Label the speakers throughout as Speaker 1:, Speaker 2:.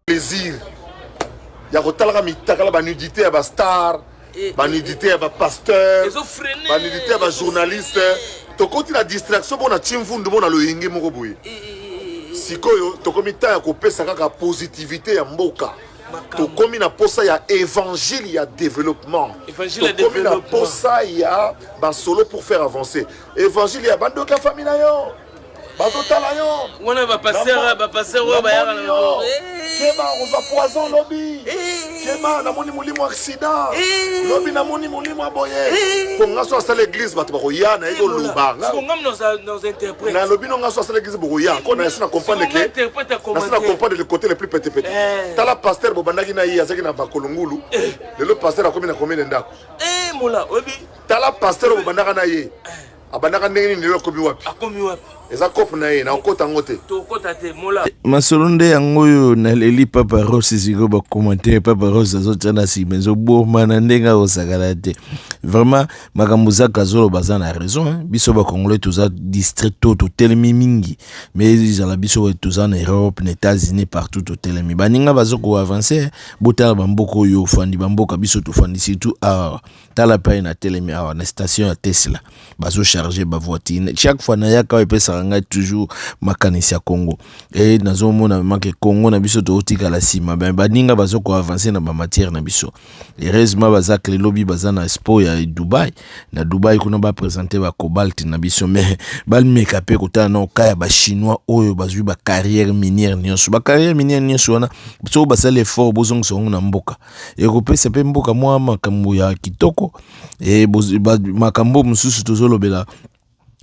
Speaker 1: Plaisir. Il y a autant de nudité à star, nudité à pasteur, nudité à journaliste. Tu continues la distraction pour la chimfou de mon aloïngi mokoboui. Si tu commites à couper ça la positivité à mboka. Tu commis na posa ya évangile, il y a développement. Tu commis na posa il y a solo pour faire avancer. Évangile il y a bande de famille na yo.
Speaker 2: On va passer
Speaker 1: Kema, on va poison lobby. Kema, na moni mulimo accident. Lobby na moni mulimo boye. Pour nga so à l'église ba to ya na ego lubanga.
Speaker 2: Pour nga nos interprètes.
Speaker 1: Na lobby no nga so à l'église bo ya. Ko na esa comprendre que na esa comprendre le côté le plus petit. Tala pasteur bo bandaki na yi azaki na bakolongulu. Le pasteur a combien na combien ndako.
Speaker 2: Mola, obi.
Speaker 1: Tala pasteur bo bandaka na yi. Abandaka ndenge ni komi wapi.
Speaker 2: Akomi wapi.
Speaker 1: Eza kopu na ye na okota ngote
Speaker 2: to okota te mola
Speaker 3: masolonde yango yo na leli Papa Rose siko ba commenter Papa Rose azotana si mezo boma na ndenga osakala te vraiment makambo za kazolo bazana raison hein biso ba congolais toza district to telemi mingi mais izala biso toza na Europe na États-Unis partout to telemi baninga bazoko avancer botala bamboko yo fandi bamboka biso to fandi surtout a tala pa na telemi a na station ya Tesla bazo charger ba voiture chaque fois na yaka epesa nga toujours makanisi ya Congo et nazomona manke Congo na biso to otika la sima ben baninga bazoko avancer na ba matière na biso heureusement bazak le lobby bazana expo ya Dubai na Dubai kuna ba présenter ba cobalt na biso mais bal mekape kota na okaya ba chinois oyo bazui ba carrière minière nyonso wana so basale fort bozong songo na mboka et kopesa pe mboka mwa makambo ya kitoko et makambo mususu tozolobela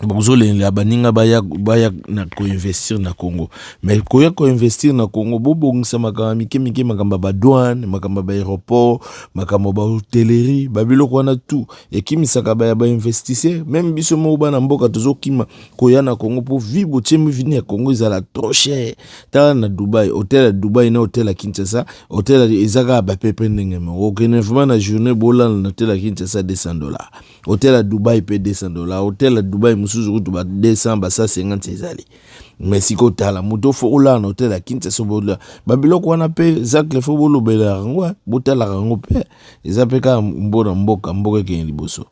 Speaker 3: bozolengela baninga baya na ko-investir na Congo mais koya ko-investir na Congo bobongisa makambo mike makambo ba douane makambo ba aéroport makambo ba hôtellerie babiloko wana tout ekimisaka ba investisseur même biso mo bana mboka tozokima koya na Congo pour vivre tchemi vini ya Congo ezala trop cher ta na Dubai hôtel à Dubai na hôtel à Kinshasa hôtel ezaka ba pepe ndenge mo okene na journée bola na hôtel à Kinshasa $200 hôtel à Dubai pe $200 hôtel à Dubai musuzu ba 200 ba 150 ezali mais siko tala moto fo ola na hôtel à Kinshasa bola babiloko wana pe zakle fo bolo bela rango botala rango pe ezapeka mbona mboka ke liboso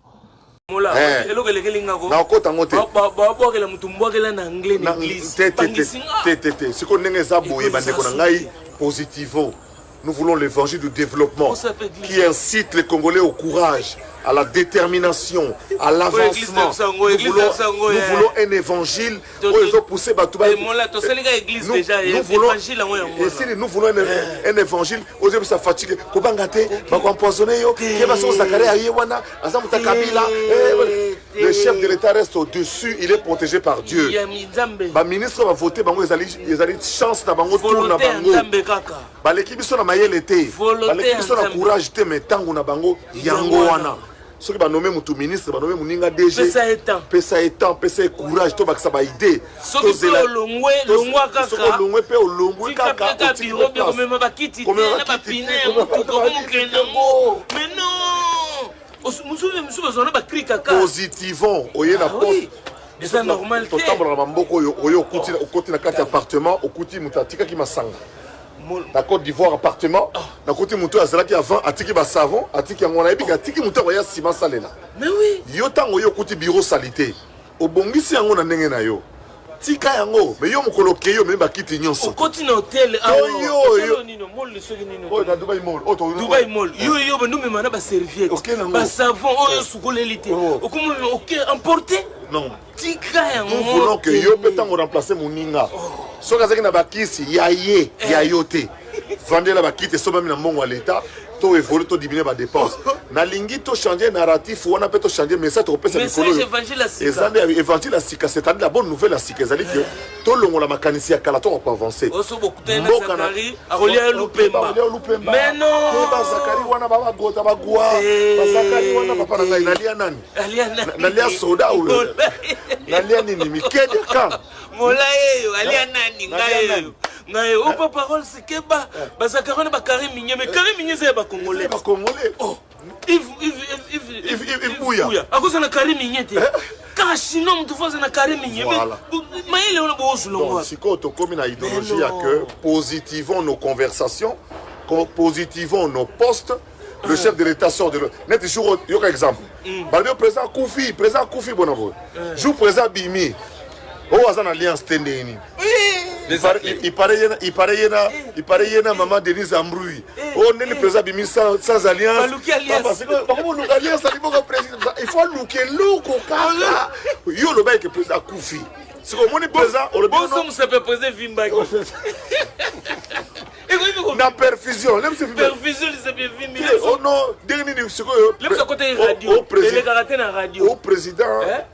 Speaker 2: mola eloko lekelinga ko
Speaker 1: na kota ngote
Speaker 2: ba bokela mutu mbokela na anglais na église
Speaker 1: te siko ndenge za boye bandeko na ngai positivo. Nous voulons l'évangile du développement qui incite les Congolais au courage, à la détermination, à l'avancement. Nous voulons un évangile où ils ont poussé nous voulons un évangile où ils ont sa fatigue. Le chef de l'État reste au-dessus, il est protégé par Dieu. Le ministre va voter, ils ont chance de l'été. Courage te metango na bango yango wana. Soki ba nommé mutu ministre ba nommé muninga DG. Pesa etant, pesa courage to bakisa ba idée.
Speaker 2: Soki longwe kaka.
Speaker 1: Soki longwe pe olongwe kaka.
Speaker 2: Komema bakiti na bapine mutu ko mukendo. Mais non. Musu bazona ba cri kaka.
Speaker 1: Positivons, oye na poste.
Speaker 2: C'est normal.
Speaker 1: Totambola na mboko oyo okoti na kati appartement, okoti mutatika ki masanga. La Côte d'Ivoire appartement na côté muto azalaki avant atiki ba savon atiki ngona epi atiki muto ya ciment salela
Speaker 2: mais oui
Speaker 1: yo tango yo kuti bureau salité obongisi yango na ndenge na yo tika yango mais yo mokolo ke yo me ba kiti nyonso
Speaker 2: okoti na hotel
Speaker 1: yo
Speaker 2: nino mall le soki nino
Speaker 1: na Dubai mall
Speaker 2: Dubai mall yo ba numi mana ba serviette ba savon oyo sukolelité okumu OK emporter
Speaker 1: non
Speaker 2: tika yango
Speaker 1: nous voulons que yo petango remplacer moninga soka zaki na bakisi ya yote vandela bakite so même na mbongo à l'état to évoluer to diminuer ba dépenses na lingi to changer narratif wana pe to changer message to pesa
Speaker 2: message évangile
Speaker 1: évangile sika c'est-à-dire la bonne nouvelle sika ezali que to longola makanisi ya kala to ko avancer
Speaker 2: oso bokutena Zakari akolia lupemba mais non
Speaker 1: ba Zakari wana baba gota ba gwa ba Zakari wana papa na ngai nalia nani nalia soda ou nalia nini mikedi kan
Speaker 2: mola yeyo alia nani ngai o pa parole c'est que ba Zakari ba Karim Minye mais Karim Minye c'est ba congolais oh Yves Bouya. À cause de la Karim Mignete. sinon mutu faza na carré minye
Speaker 1: Voilà.
Speaker 2: maile on a beau sur
Speaker 1: Donc, si on comme une idéologie, il y a que positivons nos conversations, positivons nos postes. Le chef de l'État sort de l'autre. Net jour, il y a un exemple. Le président Koufi, bon jour président Bimi. Oh, à alliance Tendeni. Il paraît maman Denise Ambroui. Oh, le président Bimi sans alliance. Parce que comment nous alliance il faut look au cas. Yo le mec président Koufi. C'est comme mon président, on le
Speaker 2: bon somme ça peut poser Vimba.
Speaker 1: Na perfusion, même si
Speaker 2: perfusion c'est bien Vimba.
Speaker 1: Oh non, dernier c'est quoi?
Speaker 2: Même ça côté radio.
Speaker 1: Au président,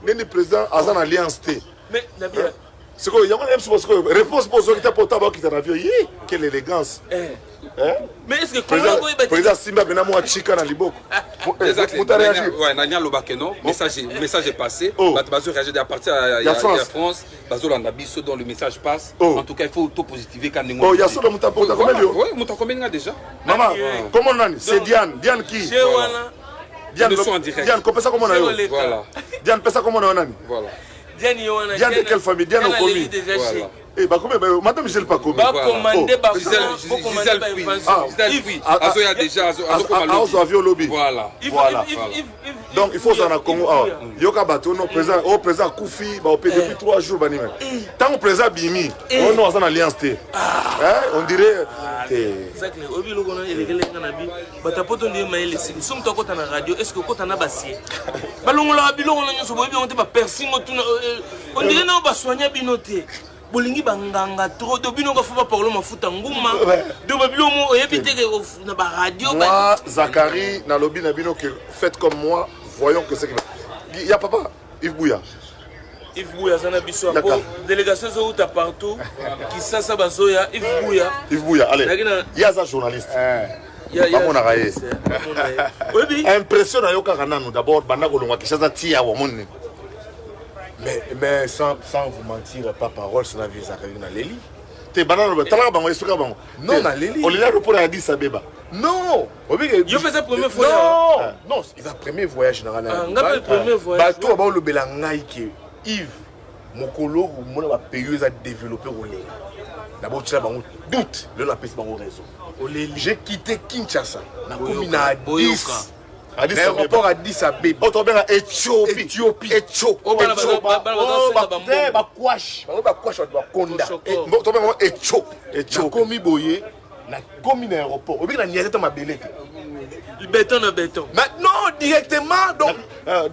Speaker 1: le président a une alliance T.
Speaker 2: Mais Nabia,
Speaker 1: c'est quoi? Il y a une réponse pour ceux qui t'apportent qui t'en avion. Quelle élégance.
Speaker 2: Mais est-ce que
Speaker 1: président Simba Benamo a Chika dans Liboko.
Speaker 4: Ouais, Nanya Lobakeno, message est passé. Bazo réagit à partir de la France. Bazo Landabiso dont le message passe. En tout cas, il faut tout positiver quand
Speaker 1: on il y a ça dans mon tapot.
Speaker 4: Oui, mon tapot déjà.
Speaker 1: Maman, comment on a? C'est Diane. Diane qui? Diane, comment ça comment on a?
Speaker 4: Voilà.
Speaker 1: Diane, ça comment on a?
Speaker 4: Voilà.
Speaker 1: Diane de quelle famille? Diane au commis. Voilà. Eh, bah comment? Madame Michel pas commis.
Speaker 2: Bah commander, bah
Speaker 4: Gisèle Fouy. Azo y a déjà.
Speaker 1: Azo avion lobby.
Speaker 4: Voilà.
Speaker 1: Donc il faut ça na Congo. Yoka bateau, non président. Au président Koufi, bah depuis 3 jours, bah tant au président Bimi, on non en alliance T. On dirait.
Speaker 2: Exactement. Au bilo qu'on a les nganabi. Bah t'as pas ton dire mais les signes. Somme toi quand on a radio, est-ce que quand on a bassier? Bah l'on la bilo on a nyonso bobi on te ba persi on dirait non ba soigner binoté. Bolingi banganga trop de bino ko fa parler mafuta nguma de babilo mo oyebite ke na ba radio
Speaker 1: moi Zachary na lobby na bino que faites comme moi voyons que c'est il y a papa Yves Bouya
Speaker 2: sana biso ko délégation zo uta partout qui ça bazoya Yves Bouya
Speaker 1: allez il y a un journaliste pas mon araye impression na yoka kananu d'abord banda ko longwa kishaza tia wa monni.
Speaker 5: Mais sans vous mentir, pas parole, c'est la vie de Léli.
Speaker 1: Tu es banane, tu as bango, explique bango.
Speaker 5: Non, na Léli.
Speaker 1: On est là pour Addis Abeba.
Speaker 5: Non.
Speaker 2: Je fais ça première fois.
Speaker 5: Non, c'est le premier voyage général.
Speaker 2: Le premier voyage.
Speaker 5: Tout d'abord le Belangaï qui Yves Mokolo ou mon a payé à développer au Léli. D'abord tu as bango doute, le la pèse bango raison. J'ai quitté Kinshasa. Na commune à Addis. L'aéroport à Addis Abeba.
Speaker 1: On tombe à Éthiopie.
Speaker 5: Maintenant, directement, donc,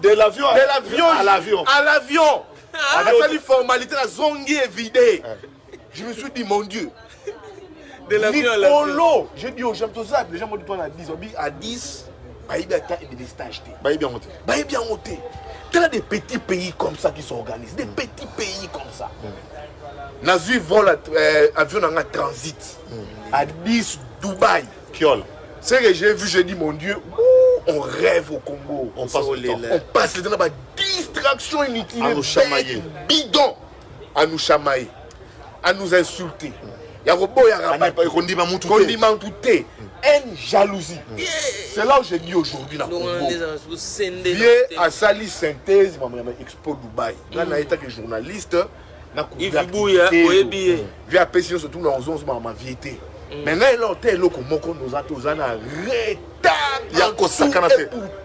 Speaker 1: de l'avion
Speaker 5: à l'avion. À l'avion. Avec une formalité, la zone est vidée. Je me suis dit, mon Dieu.
Speaker 2: De l'avion à l'avion.
Speaker 5: J'ai dit aux gens, les gens m'ont dit, à 10. Il y a des stages. Il bien monté. Il y a des petits pays comme ça qui s'organisent. Des petits pays comme ça. Nous vivons l'avion en transit. À 10, Dubaï. C'est que j'ai vu, j'ai dit, mon Dieu, on rêve au Congo.
Speaker 1: On
Speaker 5: passe le temps dans la distraction inutile.
Speaker 1: À nous chamailler.
Speaker 5: Bidon. À nous chamailler. À nous insulter. Il y a un robot, il y a un rabat. Condiment tout. Une jalousie. C'est là où j'ai dit aujourd'hui dans le Congo. Viens à Sali Synthèse, Expo Dubaï. Là, on a été journaliste.
Speaker 2: Yves Bouya, oui,
Speaker 5: viens à Pession, surtout dans ma vieilleté. Maintenant, il y a un peu nous avons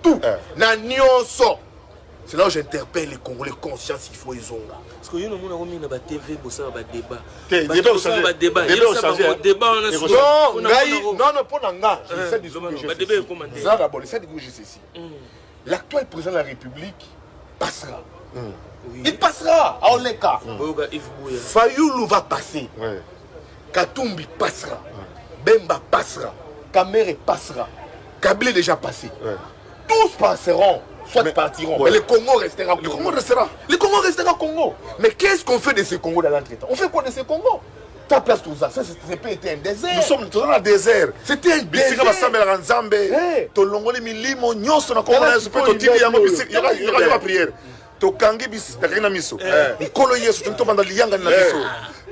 Speaker 5: tout. C'est là où j'interpelle les Congolais conscients s'il faut les ont.
Speaker 2: Parce que nous avons mis un TV pour ça, un débat.
Speaker 1: Débat.
Speaker 5: Non, pour l'anga. L'actuel président de la République passera. Il passera à Oleka. Fayoulou va passer. Katumbi passera. Bemba passera. Kamere passera. Kabila est déjà passé. Tous passeront. Soit partiront. Mais le Congo restera Congo. Le Congo restera Congo. Mais qu'est-ce qu'on fait de ce Congo dans l'entretemps? On fait quoi de ce Congo? Ta place tout ça, ça peut être un désert.
Speaker 1: Nous sommes dans un désert.
Speaker 5: C'était un désert.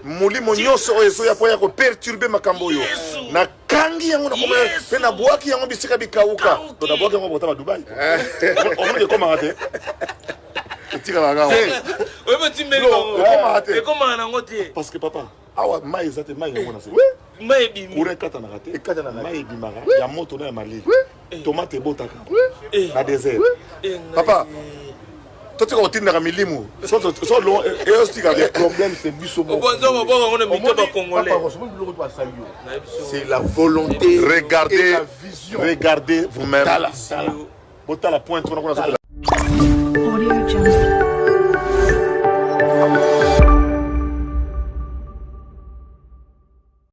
Speaker 1: Molimo nyonso oyo ezoya po ya koperturbe makambo oyo na kangi yango pe na bwaki yango bisika bikauka to na bwaki yango botama Dubai omoni komanga te etikala
Speaker 2: oyeba timbeli ekomaka nango te
Speaker 1: parce que papa awa mai eza te mai emona se
Speaker 2: mai ebimi
Speaker 1: courant ekatanaka te mai ebimaka ya moto na ya malili tomate ebotaka na désert papa totika kotindaka milimo eostika problème c'est biso c'est la volonté regardez la vision regardez vous-même botala point